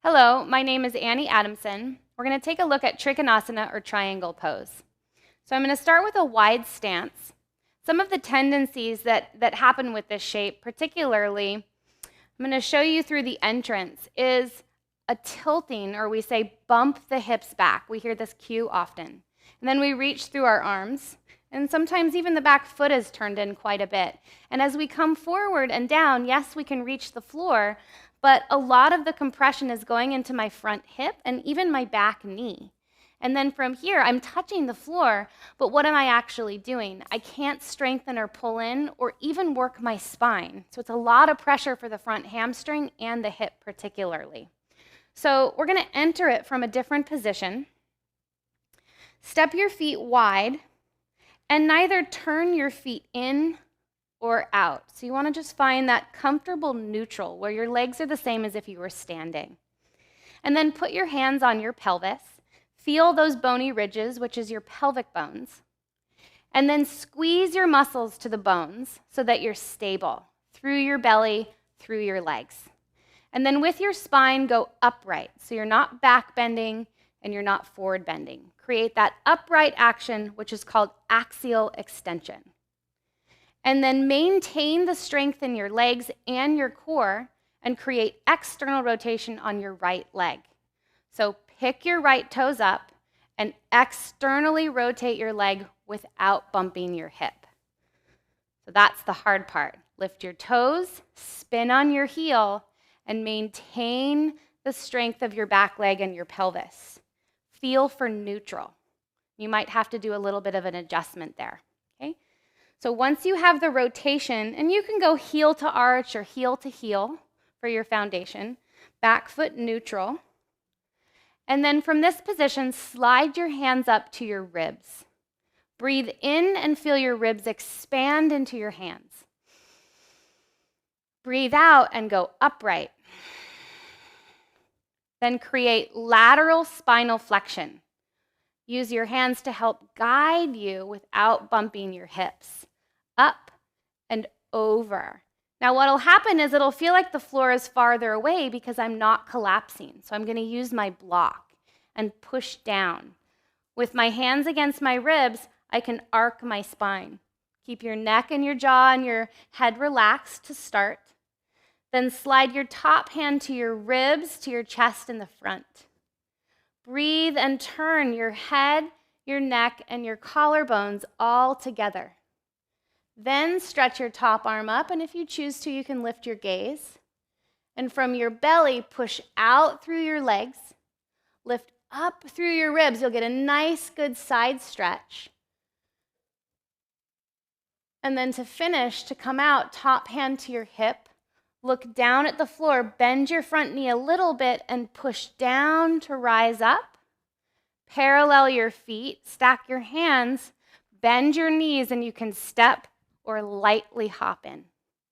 Hello, my name is Annie Adamson. We're going to take a look at trikonasana or triangle pose. So I'm going to start with a wide stance. Some of the tendencies that happen with this shape, particularly, I'm going to show you through the entrance, is a tilting, or we say bump the hips back. We hear this cue often. And then we reach through our arms, and sometimes even the back foot is turned in quite a bit. And as we come forward and down, yes, we can reach the floor, but a lot of the compression is going into my front hip and even my back knee. And then from here, I'm touching the floor, but what am I actually doing? I can't strengthen or pull in or even work my spine. So it's a lot of pressure for the front hamstring and the hip particularly. So we're going to enter it from a different position. Step your feet wide and neither turn your feet in or out. So you want to just find that comfortable neutral where your legs are the same as if you were standing. And then put your hands on your pelvis. Feel those bony ridges, which is your pelvic bones. And then squeeze your muscles to the bones so that you're stable through your belly, through your legs. And then with your spine, go upright. So you're not back bending and you're not forward bending. Create that upright action, which is called axial extension. And then maintain the strength in your legs and your core and create external rotation on your right leg. So pick your right toes up and externally rotate your leg without bumping your hip. So that's the hard part. Lift your toes, spin on your heel, and maintain the strength of your back leg and your pelvis. Feel for neutral. You might have to do a little bit of an adjustment there, okay? So once you have the rotation, and you can go heel to arch or heel to heel for your foundation, back foot neutral. And then from this position, slide your hands up to your ribs. Breathe in and feel your ribs expand into your hands. Breathe out and go upright. Then create lateral spinal flexion. Use your hands to help guide you without bumping your hips. Up and over. Now what'll happen is it'll feel like the floor is farther away because I'm not collapsing. So I'm going to use my block and push down. With my hands against my ribs, I can arc my spine. Keep your neck and your jaw and your head relaxed to start. Then slide your top hand to your ribs, to your chest in the front. Breathe and turn your head, your neck, and your collarbones all together. Then stretch your top arm up, and if you choose to, you can lift your gaze. And from your belly, push out through your legs. Lift up through your ribs. You'll get a nice, good side stretch. And then to finish, to come out, top hand to your hip. Look down at the floor, bend your front knee a little bit, and push down to rise up. Parallel your feet, stack your hands, bend your knees, and you can step or lightly hop in.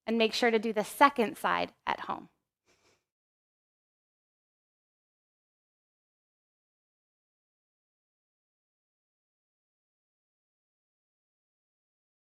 And make sure to do the second side at home.